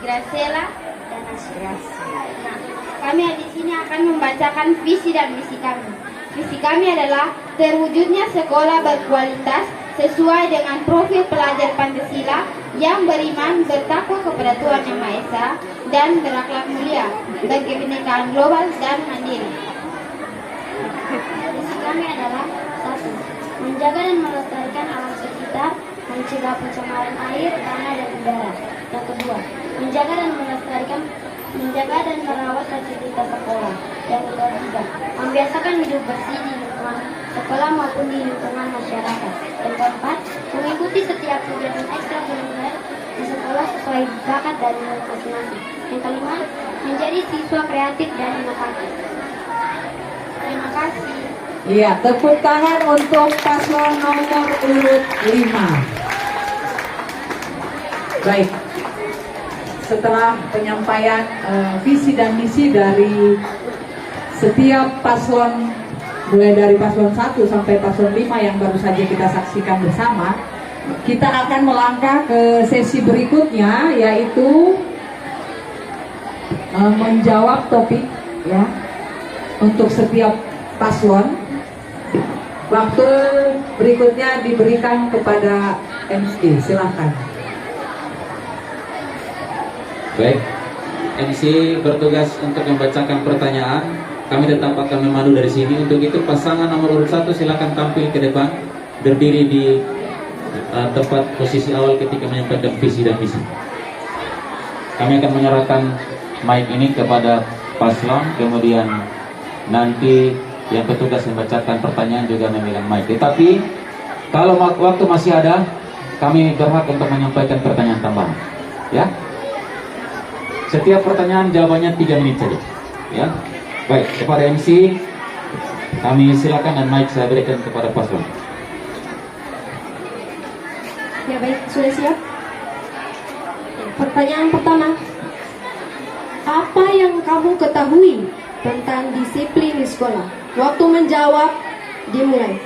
Graciela dan Asya. Nah, kami di sini akan membacakan visi dan misi kami. Visi kami adalah terwujudnya sekolah berkualitas sesuai dengan profil pelajar Pancasila yang beriman, bertakwa kepada Tuhan Yang Maha Esa, dan berakhlak mulia, berkebinekaan global dan mandiri. Visi kami adalah 1. Menjaga dan melestarikan alam sekitar, mencegah pencemaran air, tanah, dan udara. Yang kedua, menjaga dan merawat fasilitas sekolah. Yang ketiga, membiasakan hidup bersih di lingkungan sekolah maupun di lingkungan masyarakat. Yang keempat, mengikuti setiap kegiatan ekstrakurikuler di sekolah sesuai bakat dan minat masing-masing. Yang kelima, menjadi siswa kreatif dan inovatif. Terima kasih. Iya, tepuk tangan untuk paslon nomor urut 5. Baik, setelah penyampaian visi dan misi dari setiap paslon, mulai dari paslon 1 sampai paslon 5 yang baru saja kita saksikan bersama, kita akan melangkah ke sesi berikutnya, yaitu menjawab topik ya untuk setiap paslon. Waktu berikutnya diberikan kepada MC, silahkan. Baik, MC bertugas untuk membacakan pertanyaan. Kami tetap akan memandu dari sini. Untuk itu pasangan nomor urut 1 silakan tampil ke depan, berdiri di tempat posisi awal ketika menyampaikan visi dan misi. Kami akan menyerahkan mic ini kepada paslon, kemudian nanti yang petugas membacakan pertanyaan juga memegang mic. Tetapi kalau waktu masih ada, kami berhak untuk menyampaikan pertanyaan tambahan. Ya, setiap pertanyaan jawabannya 3 menit saja. Ya, baik, kepada MC kami silakan dan mic saya berikan kepada paslon. Ya baik, sudah siap? Pertanyaan pertama, apa yang kamu ketahui tentang disiplin di sekolah? Waktu menjawab dimulai.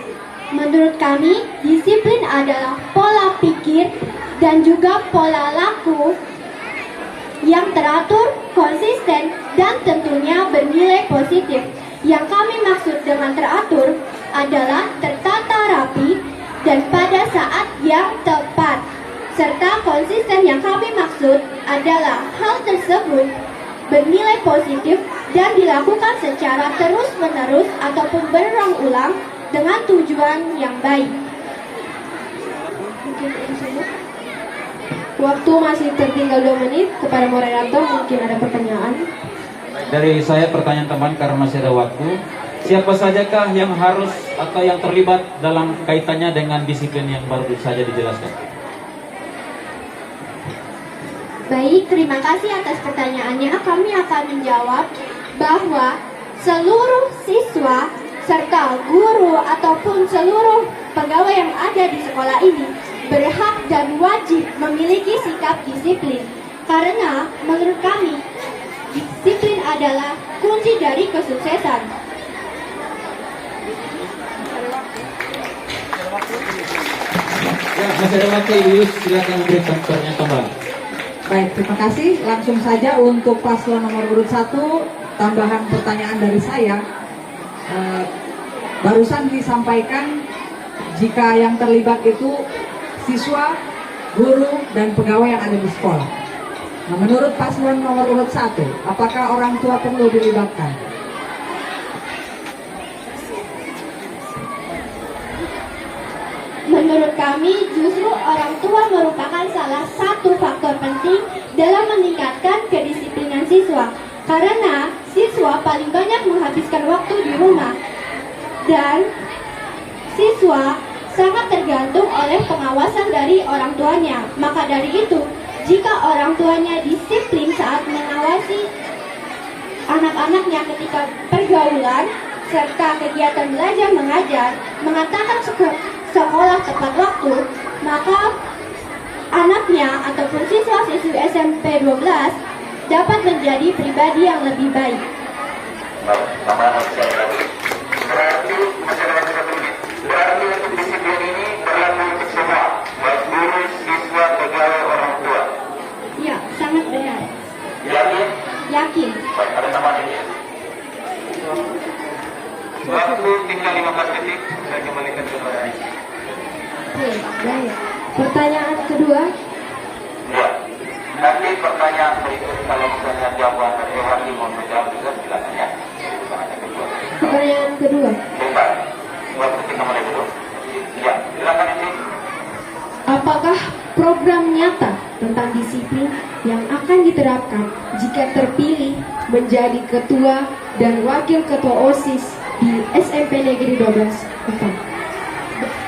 Menurut kami, disiplin adalah pola pikir dan juga pola laku yang teratur, konsisten, dan tentunya bernilai positif. Yang kami maksud dengan teratur adalah tertata rapi dan pada saat yang tepat. Serta konsisten yang kami maksud adalah hal tersebut bernilai positif dan dilakukan secara terus-menerus ataupun berulang-ulang dengan tujuan yang baik. Waktu masih tertinggal 2 menit. Kepada moderator mungkin ada pertanyaan. Dari saya pertanyaan teman karena masih ada waktu. Siapa sajakah yang harus atau yang terlibat dalam kaitannya dengan disiplin yang baru saja dijelaskan? Baik, terima kasih atas pertanyaannya. Kami akan menjawab bahwa seluruh siswa serta guru ataupun seluruh pegawai yang ada di sekolah ini berhak dan wajib memiliki sikap disiplin. Karena menurut kami, disiplin adalah kunci dari kesuksesan. Ya, masih ada waktu, Yus, silakan memberikan pertanyaan tambahan. Baik, terima kasih. Langsung saja untuk paslon nomor urut 1, tambahan pertanyaan dari saya. Barusan disampaikan jika yang terlibat itu siswa, guru, dan pegawai yang ada di sekolah. Nah, menurut paslon nomor urut 1, apakah orang tua perlu dilibatkan? Menurut kami, justru orang tua merupakan salah satu faktor penting dalam meningkatkan kedisiplinan siswa. Karena siswa paling banyak menghabiskan waktu di rumah. Dan siswa sangat tergantung oleh pengawasan dari orang tuanya. Maka dari itu, jika orang tuanya disiplin saat mengawasi anak-anaknya ketika pergaulan serta kegiatan belajar mengajar, mengatakan sekolah tepat waktu, maka anaknya ataupun siswa-siswi SMP 12 dapat menjadi pribadi yang lebih baik. Berarti untuk disiplin ini berlaku untuk semua, baik guru, siswa, pegawai, orang tua. Ya, sangat benar. yakin. Baik, ada tambahan ini. Waktu tinggal 15 detik, saya kembalikan kepada Aisyah. Oke, baik. Pertanyaan kedua. Ya, nanti pertanyaan berikut kalau misalnya jawaban dari Hakim mau menjawab juga silakan ya. Pertanyaan kedua. Pertanyaan kedua. Bentar, waktu kita mulai dulu. Ya, silakan ini. Apakah program nyata tentang disiplin yang akan diterapkan jika terpilih menjadi ketua dan wakil ketua OSIS di SMP Negeri 12 Kupang?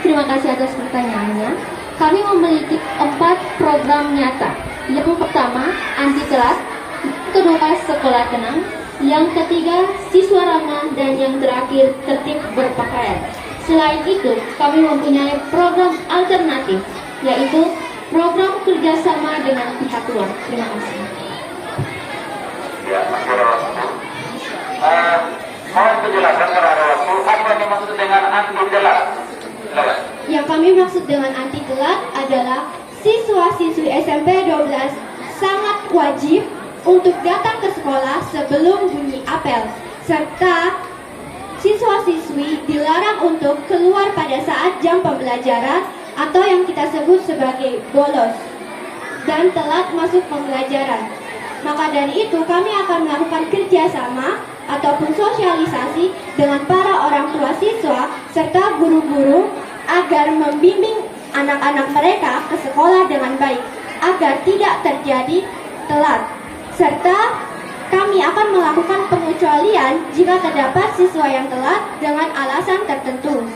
Terima kasih atas pertanyaannya. Kami memiliki 4 program nyata. Yang pertama, anti telat. Yang kedua, sekolah tenang. Yang ketiga, siswa ramah. Dan yang terakhir, tertib berpakaian. Selain itu, kami mempunyai program alternatif, yaitu program kerjasama dengan pihak luar. Terima kasih. Ya, masih ada waktu. Mohon penjelasan karena ada waktu. Apa yang dimaksud dengan anti telat? Silakan. Yang kami maksud dengan anti telat adalah siswa-siswi SMP 12 sangat wajib untuk datang ke sekolah sebelum bunyi apel, serta siswa-siswi dilarang untuk keluar pada saat jam pembelajaran atau yang kita sebut sebagai bolos dan telat masuk pembelajaran. Maka dari itu kami akan melakukan kerjasama ataupun sosialisasi dengan para orang tua siswa serta guru-guru agar membimbing anak-anak mereka ke sekolah dengan baik agar tidak terjadi telat. Serta kami akan melakukan pengecualian jika terdapat siswa yang telat dengan alasan tertentu.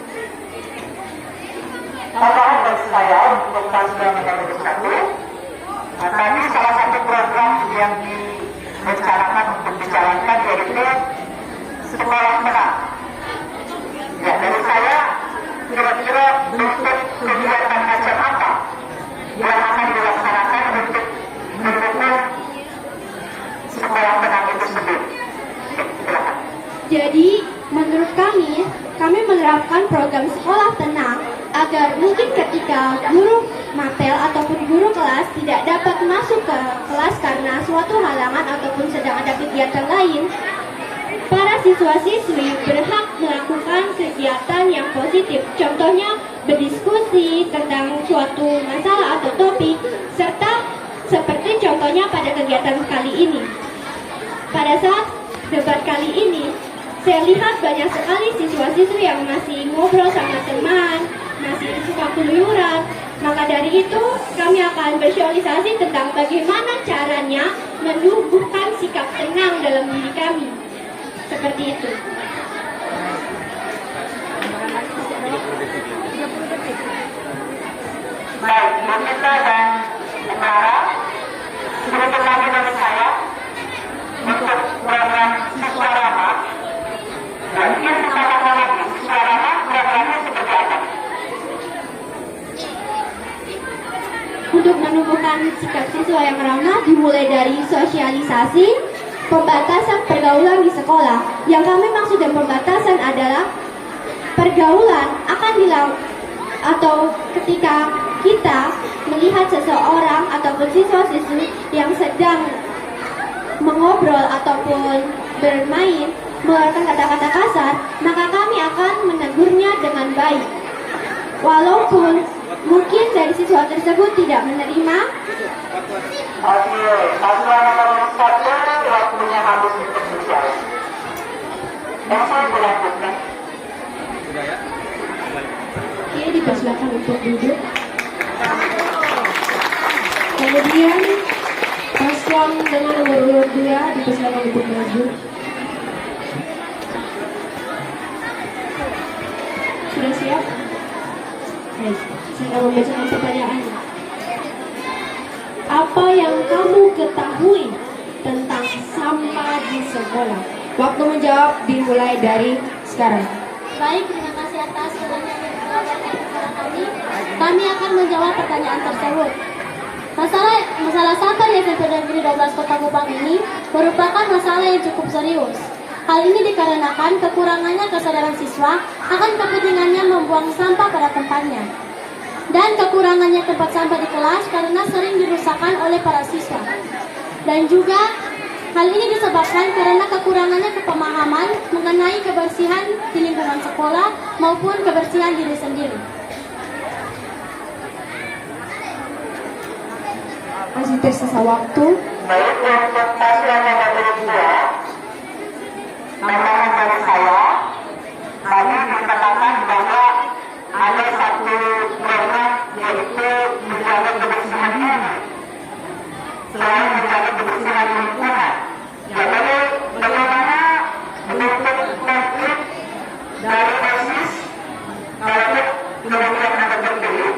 Tambahan dari saya untuk paslon nomor 1. Tadi salah satu program yang direncanakan untuk dijalankan yaitu sekolah menang. Ya, dari saya kira-kira bentuk kegiatan macam apa yang akan dilaksanakan untuk mendukung sekolah menang itu sendiri. Silakan. Jadi, menurut kami menerapkan program sekolah tenang agar mungkin ketika guru mapel ataupun guru kelas tidak dapat masuk ke kelas karena suatu halangan ataupun sedang ada kegiatan lain, para siswa-siswi berhak melakukan kegiatan yang positif. Contohnya berdiskusi tentang suatu masalah atau topik, serta seperti contohnya pada kegiatan kali ini. Pada saat debat kali ini, saya lihat banyak sekali siswa-siswi yang masih ngobrol sama teman, masih suka keluyuran. Maka dari itu, kami akan bersosialisasi tentang bagaimana caranya menumbuhkan sikap tenang dalam diri kami. Seperti itu. Baik, Bonita dan Sarah, sedikit lagi dari saya untuk program siswa ramah. Dan ingin ditambahkan lagi, siswa ramah programnya seperti apa? Untuk menumbuhkan sikap siswa yang ramah dimulai dari sosialisasi, pembatasan pergaulan di sekolah. Yang kami maksud dengan pembatasan adalah pergaulan akan dilakukan atau ketika kita melihat seseorang ataupun siswa-siswi yang sedang mengobrol ataupun bermain mengeluarkan kata-kata kasar, maka kami akan menegurnya dengan baik. Walaupun mungkin dari siswa tersebut tidak menerima. Oke, paslon nomor 1 waktunya habis untuk bicara. Dan saya dilanjutkan. Oke, dipersilakan untuk duduk. Kemudian paslon dengan nomor urut 2 dipersilakan untuk maju. Sudah siap? Baik, saya akan membacakan pertanyaannya. Apa yang kamu ketahui tentang sampah di sekolah? Waktu menjawab dimulai dari sekarang. Baik, terima kasih atas pertanyaan yang ditawarkan kepada kami. Kami akan menjawab pertanyaan tersebut. Masalah sampah di SMP Negeri 12 Kota Kupang ini merupakan masalah yang cukup serius. Hal ini dikarenakan kekurangannya kesadaran siswa akan kepentingannya membuang sampah pada tempatnya. Dan kekurangannya tempat sampah di kelas karena sering dirusakkan oleh para siswa. Dan juga Hal ini disebabkan karena kekurangannya kepemahaman mengenai kebersihan di lingkungan sekolah maupun kebersihan diri sendiri. Masih tersisa waktu. Baik, untuk paslon nomor 2, tambahan dari saya, tadi dikatakan bahwa ada satu program yaitu menjaga kebersihan diri. Selain menjaga kebersihan lingkungan, ya lalu bagaimana bentuk konkret dari OSIS kalau kemudian Anda terpilih,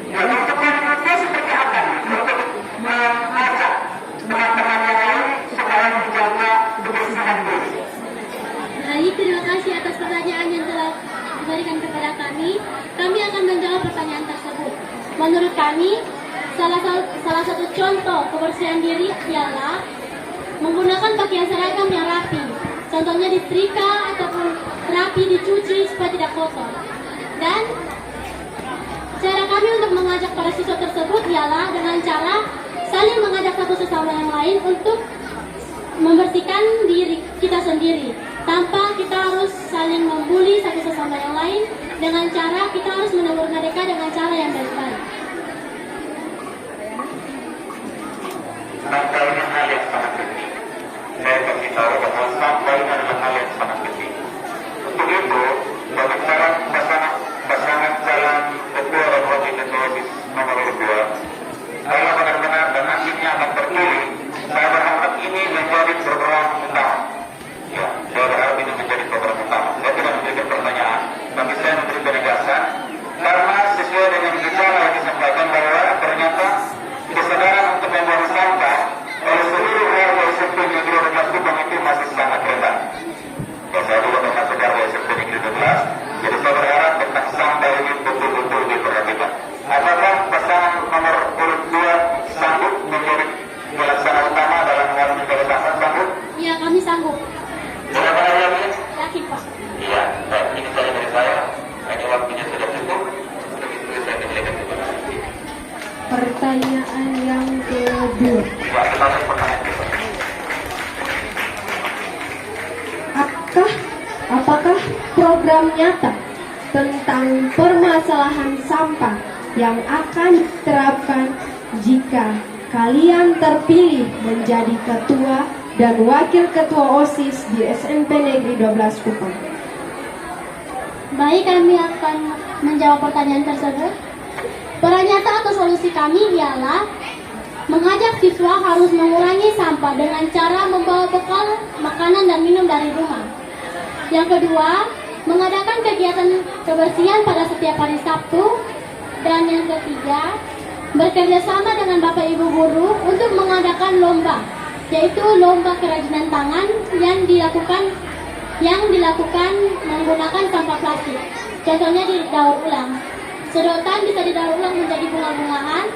ya untuk konkretnya seperti apa untuk mengajak teman-teman yang lain supaya menjaga kebersihan diri. Baik, terima kasih atas pertanyaan yang telah diberikan kepada kami. Kami akan menjawab pertanyaan tersebut. Menurut kami, salah satu contoh kebersihan diri ialah menggunakan pakaian seragam yang rapi. Contohnya disetrika ataupun rapi dicuci supaya tidak kotor. Dan cara kami untuk mengajak para siswa tersebut ialah dengan cara saling mengajak satu sesama yang lain untuk membersihkan diri kita sendiri, tanpa kita harus saling membuli satu sesama yang lain. Dengan cara kita harus menegur mereka dengan cara yang baik-baik. Sampah ini hal yang sangat penting. Saya kasih tahu bahwa sampah ini adalah hal yang sangat penting. Untuk itu, bagaimana pasangan jalan ketua dan wakil ketua nomor 2, kalau benar-benar dan akhirnya akan terpilih, saya berharap ini menjadi program utama. Ya, saya berharap ini menjadi program utama. Saya tidak memberikan pertanyaan, tapi saya memberi penegasan karena sesuai dengan gejala yang disampaikan bahwa ternyata kesadaran untuk membuang sampah oleh seluruh warga SMP Negeri 12 Kupang itu masih sangat rendah. Dan saya juga termasuk warga SMP Negeri 12, jadi saya berharap tentang sampah ini betul-betul diperhatikan. Apakah pasangan nomor urut 2 sanggup menjadi pelaksana utama dalam hal menjalankan sanggup? Ya, kami sanggup. Benar-benar yakin? Yakin, Pak. Iya, baik. Ini saja dari saya. Ini waktunya sudah cukup. Untuk itu saya kembalikan kepada Anda. Pertanyaan yang kedua. Ya, kita lanjut pertanyaan kedua. Apakah program nyata tentang permasalahan sampah yang akan diterapkan jika kalian terpilih menjadi ketua dan wakil ketua OSIS di SMP Negeri 12 Kupang? Baik, kami akan menjawab pertanyaan tersebut. Peran nyata atau solusi kami ialah mengajak siswa harus mengurangi sampah dengan cara membawa bekal makanan dan minum dari rumah. Yang kedua, mengadakan kegiatan kebersihan pada setiap hari Sabtu. Dan yang ketiga, bekerja sama dengan Bapak Ibu Guru untuk mengadakan lomba, yaitu lomba kerajinan tangan yang dilakukan menggunakan sampah plastik. Contohnya didaur ulang. Sedotan bisa didaur ulang menjadi bunga-bungaan,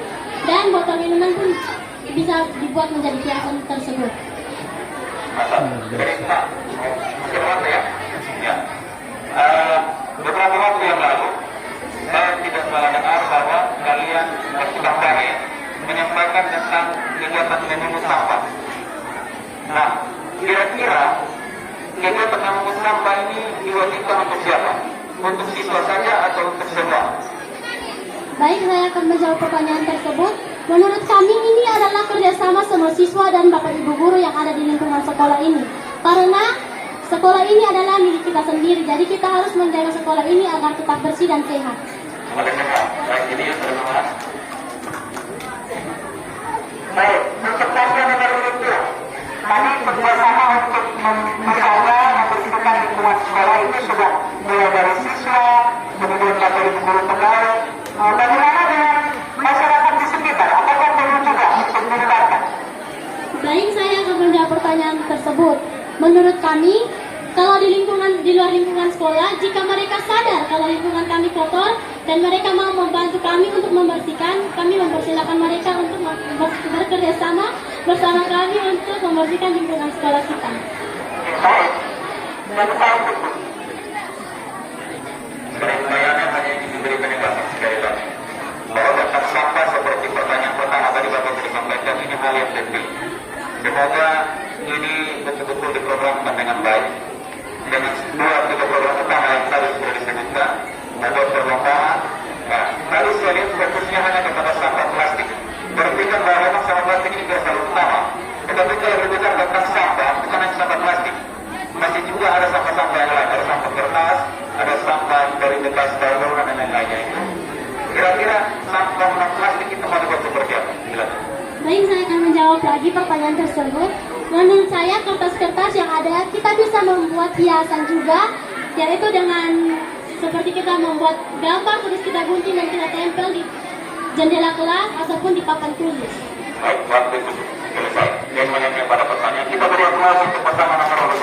dan botol minuman pun bisa dibuat menjadi hiasan tersebut. Baik, Pak. Mungkin waktu ya? Ya. Beberapa waktu yang lalu, saya tidak salah dengar bahwa kalian sudah kami menyampaikan tentang kegiatan memungut sampah. Nah, kira-kira kegiatan memungut sampah ini diwajibkan untuk siapa? Untuk siswa saja atau untuk semua? Baik, saya akan menjawab pertanyaan tersebut. Menurut kami ini adalah kerjasama semua siswa dan Bapak Ibu Guru yang ada di lingkungan sekolah ini. Karena sekolah ini adalah milik kita sendiri, jadi kita harus menjaga sekolah ini agar tetap bersih dan sehat. Terima kasih. Baik, ini yang terima. Baik, untuk paslon nomor 2, kami bekerjasama untuk menjaga membersihkan lingkungan sekolah itu sudah mulai dari siswa, kemudian Bapak Ibu Guru pegawai. Bagaimana dengan masyarakat di sekitar? Apakah perlu juga untuk dilibatkan? Baik, saya akan menjawab pertanyaan tersebut. Menurut kami, kalau di luar lingkungan sekolah, jika mereka sadar kalau lingkungan kami kotor dan mereka mau membantu kami untuk membersihkan, kami mempersilahkan mereka untuk bekerja sama bersama kami untuk membersihkan lingkungan sekolah kita. Baik, dan saya cukup. Pertanyaannya hanya ingin diberi penegasan sekali lagi bahwa tentang sampah seperti pertanyaan pertama tadi Bapak sudah sampaikan, ini hal yang penting. Semoga dilaksanakan dengan baik. Dengan tiga program utama yang tadi sudah disebutkan, membuat perlombaan. Nah, tadi saya lihat fokusnya hanya kepada sampah plastik. Berpikir bahwa memang sampah plastik ini tidak selalu utama. Tetapi kalau berbicara tentang sampah, bukan hanya sampah plastik, masih juga ada sampah-sampah yang lain, ada sampah kertas, ada sampah dari bekas daur dan lain-lainnya itu. Kira-kira sampah non plastik itu mau dibuat seperti apa? Silakan. Baik, saya akan menjawab lagi pertanyaan tersebut. Menurut saya kertas-kertas yang ada kita bisa membuat hiasan juga, yaitu dengan seperti kita membuat gambar terus kita gunting dan kita tempel di jendela kelas ataupun di papan tulis. Baik, waktu itu selesai. Yang menanyakan pada pertanyaan, kita beri aplaus untuk pasangan nomor 2.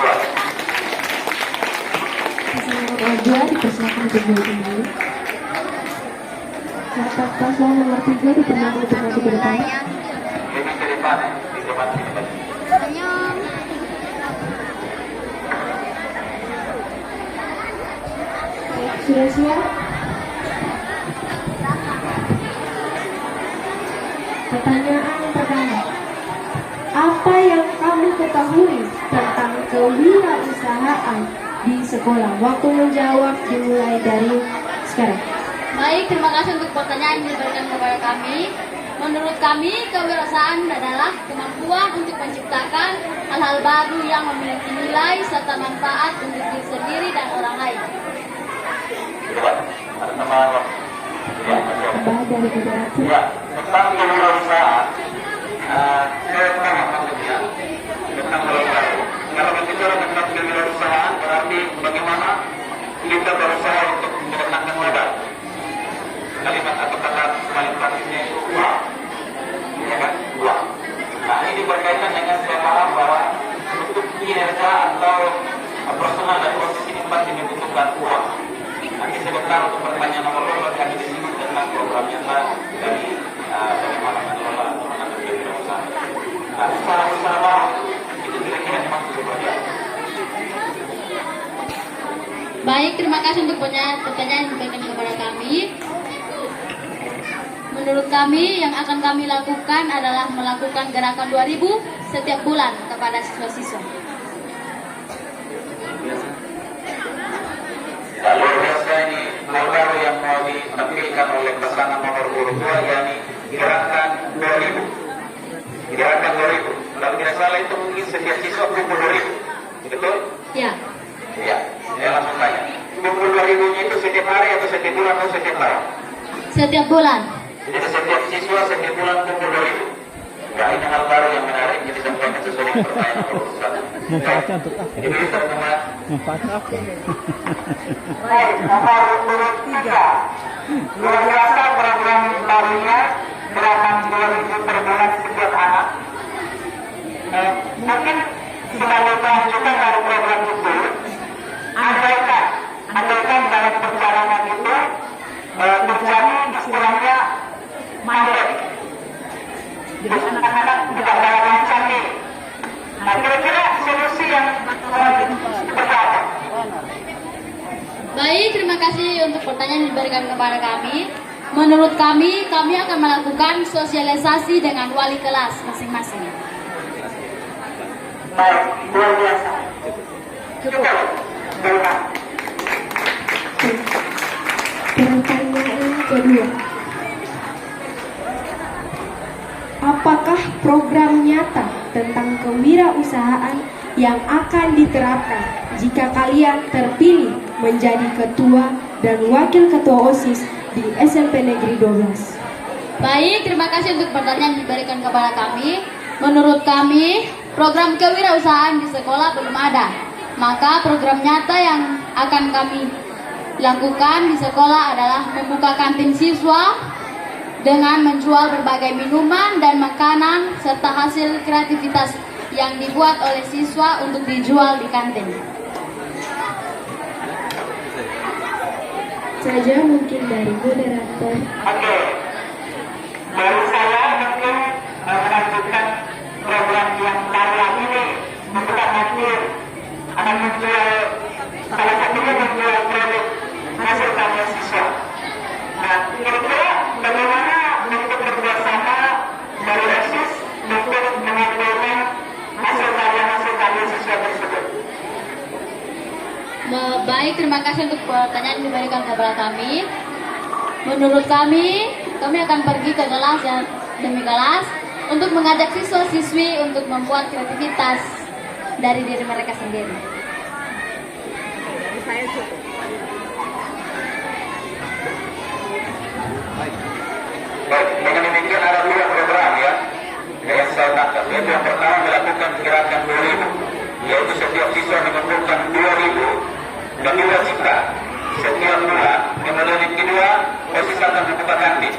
Pasangan nomor 2 dipersilakan untuk maju kembali. Sahabat paslon nomor 3 dipersilakan untuk maju ke depan. Ini ke depan, di depan ini. Sudah siap? Pertanyaan pertama. Apa yang kamu ketahui tentang kewirausahaan di sekolah? Waktu menjawab dimulai dari sekarang. Baik, terima kasih untuk pertanyaan yang diberikan kepada kami. Menurut kami, kewirausahaan adalah kemampuan untuk menciptakan hal-hal baru yang memiliki nilai serta manfaat untuk diri sendiri dan orang lain. Ada tambahan? Ya, Tambah dari federasi. ya, tentang kewirausahaan, saya paham maksudnya tentang hal baru. Kalau berbicara tentang kewirausahaan, berarti bagaimana kita berusaha untuk mendatangkan modal. Kalimat atau kata paling praktisnya itu uang, ya kan? Uang. Nah, ini berkaitan dengan saya paham bahwa untuk kinerja atau personal dan proses ini pasti membutuhkan uang. Nanti sebentar untuk pertanyaan nomor 2 kami disinggung tentang program nyata dari bagaimana mengelola atau menangani kewirausahaan. Nah, usaha-usaha baru itu kira-kira memang seperti apa? Baik, terima kasih untuk pertanyaan yang diberikan kepada kami. Menurut kami, yang akan kami lakukan adalah melakukan gerakan 2000 setiap bulan kepada siswa-siswa. Luar biasa ini hal baru yang mau ditampilkan oleh pasangan nomor urut 2, yakni gerakan 2000. Gerakan 2000. Kalau tidak salah itu mungkin setiap siswa kumpul 2000. Betul? Ya, Ya. Saya langsung tanya. Kumpul 2000-nya itu setiap hari atau setiap bulan atau setiap tahun? setiap bulan. Jadi setiap siswa setiap bulan kumpul 2000. Ya, ini hal baru yang menarik yang disampaikan sesuai dengan pertanyaan nomor 1. Manfaatnya untuk apa? Jadi teman-teman. Manfaatnya apa? Baik, nomor urut 3. Luar biasa program barunya gerakan 2000 per bulan setiap anak. Mungkin sebagai kelanjutan dari program itu, andaikan dalam perjalanan itu terjadi istilahnya mandek. Jadi anak-anak tidak dalam lancar nih. Nah, kira-kira solusi yang seperti apa? Baik, terima kasih untuk pertanyaan yang diberikan kepada kami. Menurut kami akan melakukan sosialisasi dengan wali kelas masing-masing. Baik, luar biasa. Cukup. Terima. Pertanyaan kedua. Apakah program nyata tentang kewirausahaan yang akan diterapkan jika kalian terpilih menjadi ketua dan wakil ketua OSIS di SMP Negeri 12? Baik, terima kasih untuk pertanyaan yang diberikan kepada kami. Menurut kami, program kewirausahaan di sekolah belum ada. Maka program nyata yang akan kami lakukan di sekolah adalah membuka kantin siswa dengan menjual berbagai minuman dan makanan serta hasil kreativitas yang dibuat oleh siswa untuk dijual di kantin. Saja mungkin dari moderator. Oke. Dari saya mungkin melanjutkan program yang baru ini membuka kantin akan menjual, salah satunya menjual produk hasil karya siswa. Nah, kira-kira bagaimana untuk bekerjasama dari OSIS untuk mengambilkan hasil karya siswa tersebut? Baik, terima kasih untuk pertanyaan yang diberikan kepada kami. Menurut kami akan pergi ke kelas demi kelas untuk mengajak siswa-siswi untuk membuat kreativitas dari diri mereka sendiri. Baik, dengan demikian ada dua program ya yang saya tangkap. Yaitu yang pertama melakukan gerakan 2000, yaitu setiap siswa mengumpulkan 2000 dan dua cipta setiap bulan. Kemudian yang kedua, OSIS akan membuka kantin.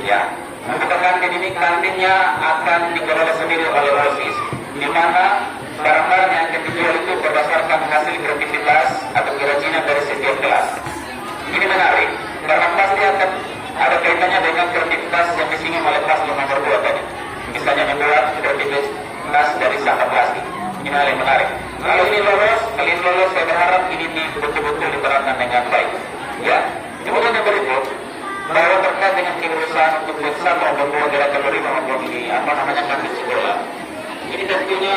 Ya, membuka kantin ini kantinnya akan dikelola sendiri oleh OSIS, di mana barang-barang yang akan dijual itu berdasarkan hasil kreativitas atau kerajinan dari setiap kelas. Ini menarik karena pasti akan ada kaitannya dengan kreativitas yang disinggung oleh kelas nomor 2 tadi. Misalnya membuat kreativitas dari sampah plastik. Ini hal yang menarik. Kalau ini lolos, saya berharap ini betul-betul diterapkan dengan baik. Ya. Kemudian yang berikut, bahwa terkait dengan keberusahaan untuk bersama membawa gerakan dari maupun ini kami sekolah. Ini tentunya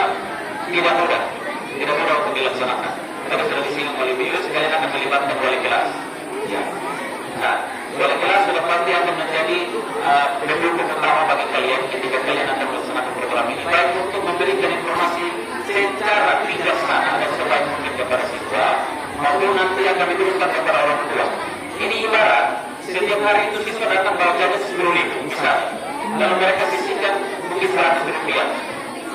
tidak mudah untuk dilaksanakan. Kita sudah disinggung oleh beliau, sekalian akan melibatkan wali kelas. Ya. Nah, wali kelas sudah pasti akan menjadi pendukung utama bagi kalian ketika kalian akan melaksanakan program ini. Baik untuk memberikan informasi secara bijaksana dan sebaik mungkin kepada siswa, maupun nanti akan diturunkan kepada orang tua. Ini ibarat setiap hari itu siswa datang bawa jajan 10.000 misalnya. Kalau mereka sisihkan mungkin 100 rupiah.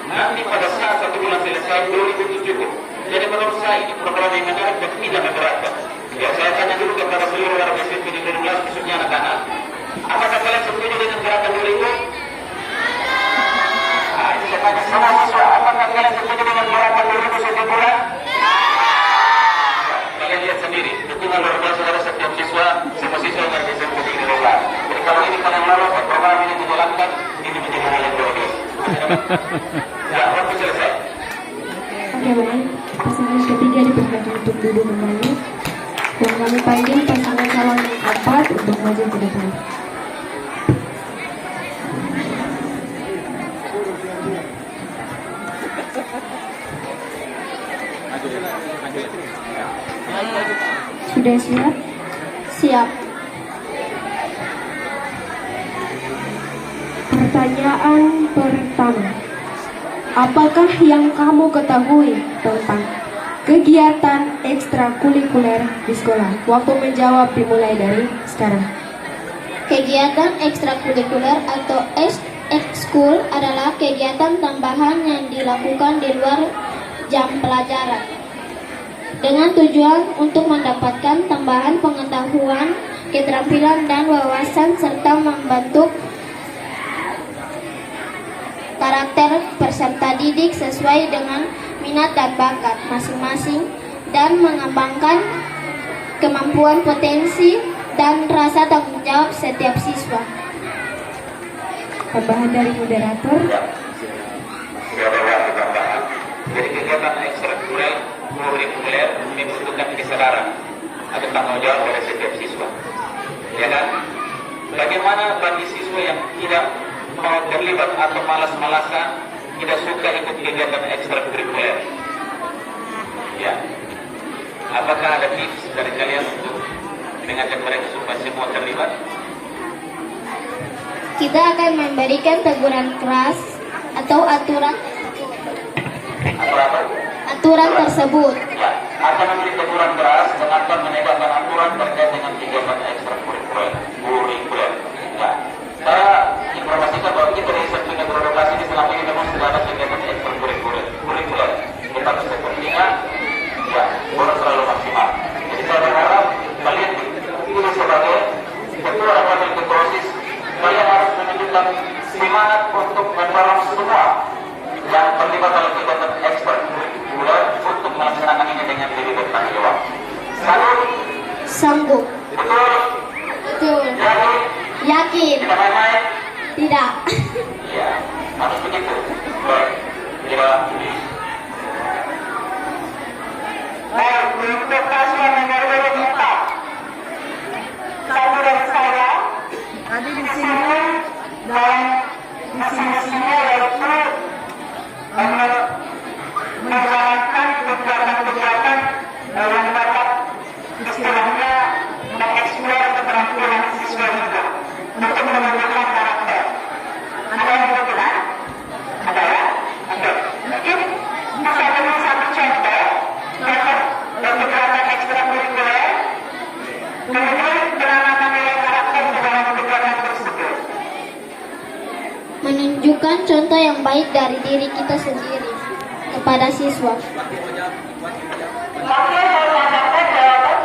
Nanti pada saat 1 bulan selesai 2.000 itu cukup. Jadi menurut saya ini program yang menarik dan tidak memberatkan. Ya, saya tanya dulu kepada seluruh warga SMP di 12 khususnya anak-anak. Apakah kalian setuju dengan gerakan 2000? Nah, ini saya tanya semua siswa, apakah kalian setuju dengan gerakan 2000 setiap bulan? Kalian lihat sendiri, dukungan luar biasa dari setiap siswa, semua siswa yang ada di SMP di 12. Jadi kalau ini kalian lolos, program ini dijalankan, ini menjadi hal yang luar biasa. Ya, waktu selesai. Oke, baik. Pasangan ketiga dipersilakan untuk duduk kembali. Dan kami panggil pasangan calon yang keempat untuk maju ke depan. Sudah siap? Siap. Pertanyaan pertama. Apakah yang kamu ketahui tentang kegiatan ekstrakurikuler di sekolah? Waktu menjawab dimulai dari sekarang. Kegiatan ekstrakurikuler atau ekskul adalah kegiatan tambahan yang dilakukan di luar jam pelajaran dengan tujuan untuk mendapatkan tambahan pengetahuan, keterampilan, dan wawasan serta membentuk karakter peserta didik sesuai dengan minat dan bakat masing-masing dan mengembangkan kemampuan, potensi, dan rasa tanggung jawab setiap siswa. Tambahan dari moderator. Jadi kegiatan ekstrakurikuler membutuhkan kesadaran atau tanggung jawab dari setiap siswa. Ya kan? Bagaimana bagi siswa yang tidak mau terlibat atau malas-malasan, tidak suka ikut kegiatan ekstrakurikuler? Ya. Apakah ada tips dari kalian untuk mengajak mereka supaya semua terlibat? Kita akan memberikan teguran keras atau aturan tersebut. Ya, akan memberi teguran keras dan akan menegakkan aturan terkait dengan kegiatan ekstrakurikuler. Ya, saya informasikan bahwa kita dari Institut Edukasi ini selama ini memang sudah ada kegiatan ekstrakurikuler. Kita harus kepentingan, ya, boleh selalu maksimal. Jadi saya berharap kalian ini sebagai ketua dan wakil ketua OSIS, kalian harus menunjukkan semangat untuk mendorong semua yang terlibat dalam kegiatan ekstrakurikuler untuk melaksanakan ini dengan lebih bertanggung jawab. Sanggup. Betul. Yakin. Tidak main-main. Tidak. Ya, harus begitu. Baik, kita untuk paslon nomor 4. Satu dari saya. Tadi di sini Dan visi-misinya yaitu menjalankan kegiatan-kegiatan yang yang baik dari diri kita sendiri kepada siswa. Oke, saya tambahkan jawaban.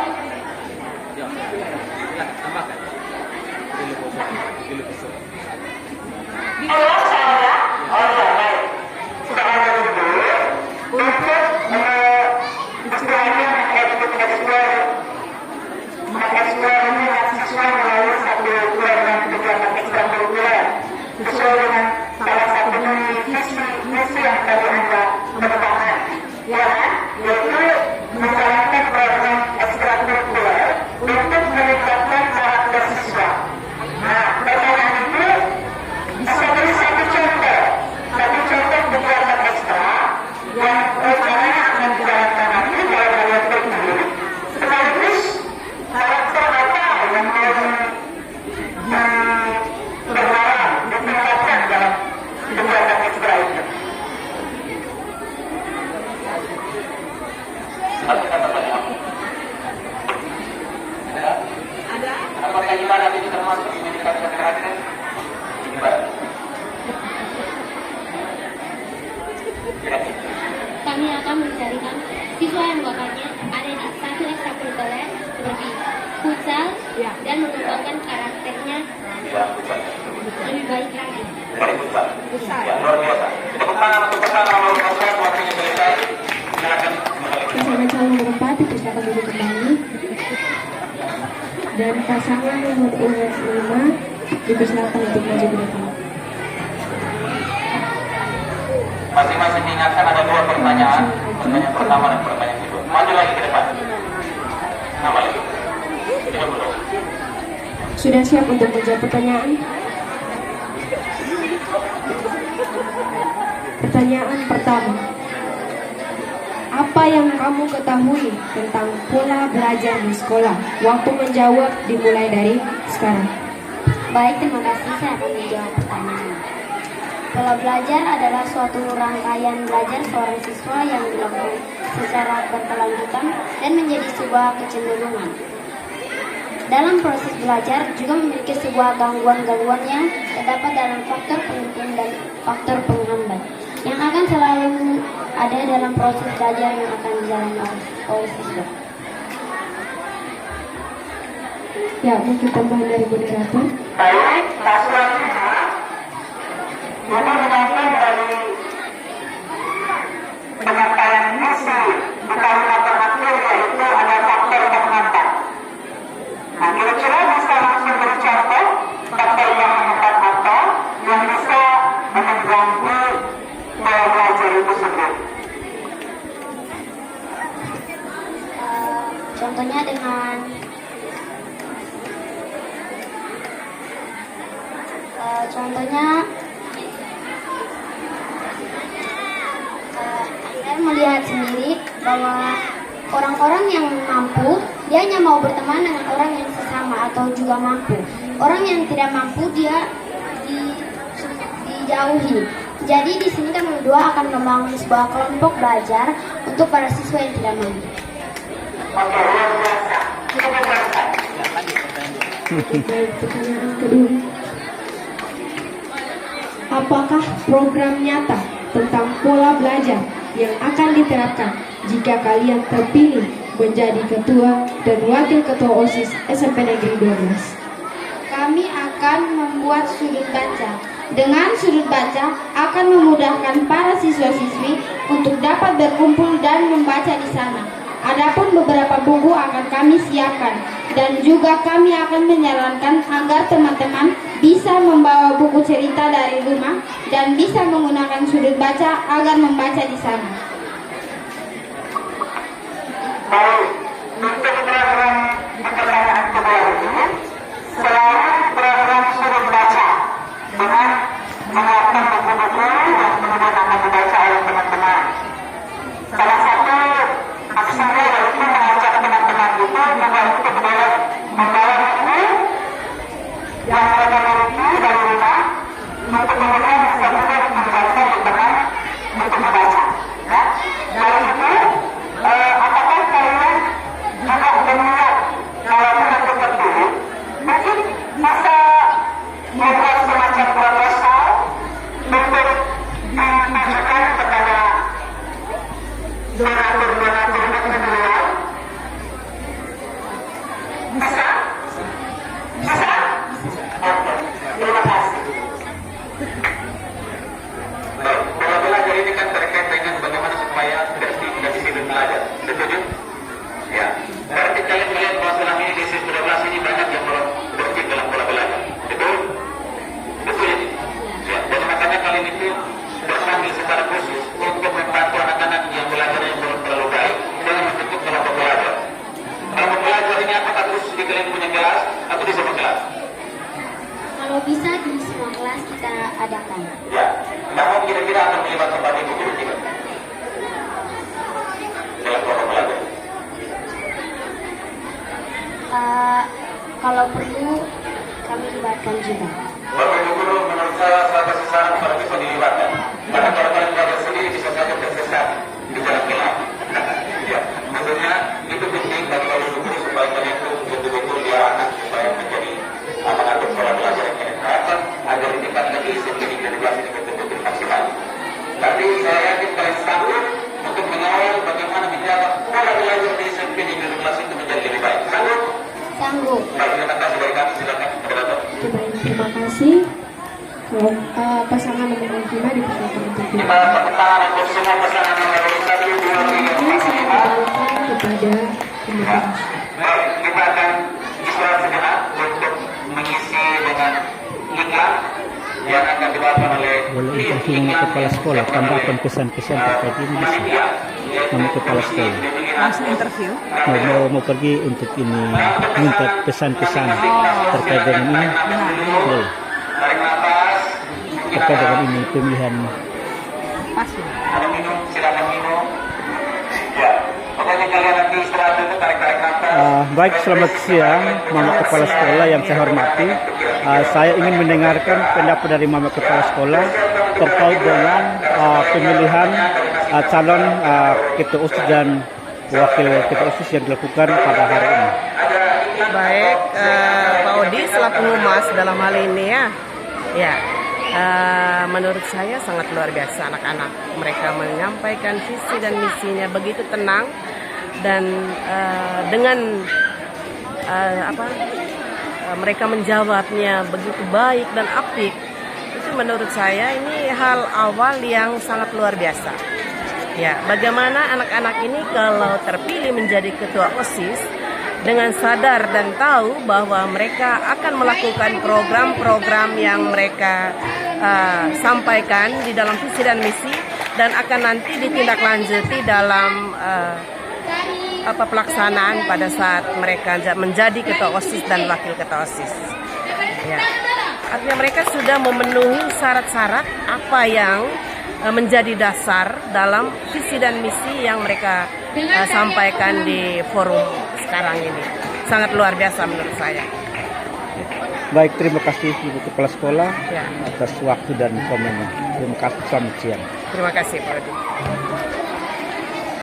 Jelas saya? Oh iya, baik. Sekarang dulu untuk istilahnya mengeksplor siswa melalui satu program kegiatan ekstrakurikuler sesuai dengan salah satu misi yang tadi Anda kemukakan, ya kan? Yaitu menjalankan program ekstrakurikuler untuk meningkatkan karakter siswa. Nah, pertanyaan itu bisa beri satu contoh kegiatan ekstra yang rencananya akan dijalankan nanti dalam bulan ini, sekaligus karakter apa yang mau berharap ditingkatkan dalam kegiatan ekstra itu. Apakah gimana ini termasuk meningkatkan karakter? Kami akan mencarikan siswa yang bakatnya ada di satu ekstrakurikuler seperti futsal dan mengembangkan karakternya lebih baik lagi. Luar biasa. Tepuk tangan untuk bersama Bapak waktunya selesai. Silakan. Pasangan calon nomor 4 dipersilakan duduk kembali. Dan pasangan nomor urut 5 dipersilakan untuk maju ke depan. Masing-masing diingatkan ada dua pertanyaan. Pertanyaan pertama dan pertanyaan kedua. Maju lagi ke depan. Nama lagi. Tidak perlu. Sudah siap untuk menjawab pertanyaan? Pertanyaan pertama. Apa yang kamu ketahui tentang pola belajar di sekolah? Waktu menjawab dimulai dari sekarang. Baik, terima kasih. Saya akan menjawab pertanyaan. Pola belajar adalah suatu rangkaian belajar seorang siswa yang dilakukan secara berkelanjutan dan menjadi sebuah kecenderungan. Dalam proses belajar juga memiliki sebuah gangguan-gangguan yang terdapat dalam faktor pendukung dan faktor penghambat yang akan selalu ada dalam proses belajar yang akan dijalani oleh siswa. Ya, mungkin tambahan dari moderator. Baik, paslon 5 ini menanyakan dari penyampaian misi di kalimat terakhir, yaitu ada faktor penghambat. Nah, kira-kira bisa langsung beri contoh faktor penghambat apa yang bisa mengganggu pola belajar itu sendiri. Contohnya dengan saya melihat sendiri bahwa orang-orang yang mampu dia hanya mau berteman dengan orang yang sesama atau juga mampu. Orang yang tidak mampu dia dijauhi. Jadi di sini kami berdua akan membangun sebuah kelompok belajar untuk para siswa yang tidak mampu. Oke, luar biasa. Kita selesai. Baik, pertanyaan kedua. Apakah program nyata tentang pola belajar yang akan diterapkan jika kalian terpilih menjadi ketua dan wakil ketua OSIS SMP Negeri 12? Kami akan membuat sudut baca. Dengan sudut baca akan memudahkan para siswa-siswi untuk dapat berkumpul dan membaca di sana. Adapun beberapa buku akan kami siapkan dan juga kami akan menyarankan agar teman-teman bisa membawa buku cerita dari rumah dan bisa menggunakan sudut baca agar membaca di sana. Baik, untuk program pertanyaan kedua ini, selain program sudut baca dengan menyiapkan buku-buku dan kemudian akan dibaca oleh teman-teman. Salah satu aksinya yaitu mengajak teman-teman itu juga untuk membawa buku yang mereka miliki dari rumah untuk kemudian bisa juga membaca di tengah untuk membaca. Ya, dari itu apakah kalian juga berniat kalau nanti terpilih mungkin bisa membuat semacam proposal pasangan nomor 5 dipersilakan untuk Kita tepuk tangan untuk semua pasangan nomor 1, 2, 3, 4, saya 5. kembalikan kepada Ya. Baik, kita akan istirahat sejenak untuk mengisi dengan iklan yang akan dibawakan oleh Boleh interview dengan kepala sekolah, tanggapan pesan-pesan terkait ini bisa. Nama kepala sekolah. Langsung interview. Mau pergi untuk ini, minta pesan-pesan terkait dengan ini. Boleh. tarik nafas. Terkait dengan ini pemilihan. Ada minum, silakan minum. Ya, pokoknya kalian nanti istirahat dulu, tarik-tarik nafas. Baik, selamat siang, Mama Kepala Sekolah yang saya hormati. Saya ingin mendengarkan pendapat dari Mama Kepala Sekolah terkait dengan pemilihan calon ketua OSIS dan wakil ketua OSIS yang dilakukan pada hari ini. Baik, Pak Odi selaku humas dalam hal ini ya, menurut saya sangat luar biasa anak-anak. Mereka menyampaikan visi dan misinya begitu tenang dan dengan mereka menjawabnya begitu baik dan apik. Itu menurut saya ini hal awal yang sangat luar biasa. Ya, bagaimana anak-anak ini kalau terpilih menjadi ketua OSIS dengan sadar dan tahu bahwa mereka akan melakukan program-program yang mereka sampaikan di dalam visi dan misi dan akan nanti ditindaklanjuti dalam pelaksanaan pada saat mereka menjadi ketua OSIS dan wakil ketua OSIS. Ya. Artinya mereka sudah memenuhi syarat-syarat apa yang menjadi dasar dalam visi dan misi yang mereka sampaikan di forum sekarang ini. Sangat luar biasa menurut saya. Baik, terima kasih Ibu Kepala Sekolah Ya. atas waktu dan komennya. Terima kasih, selamat siang. Terima kasih Pak Odi.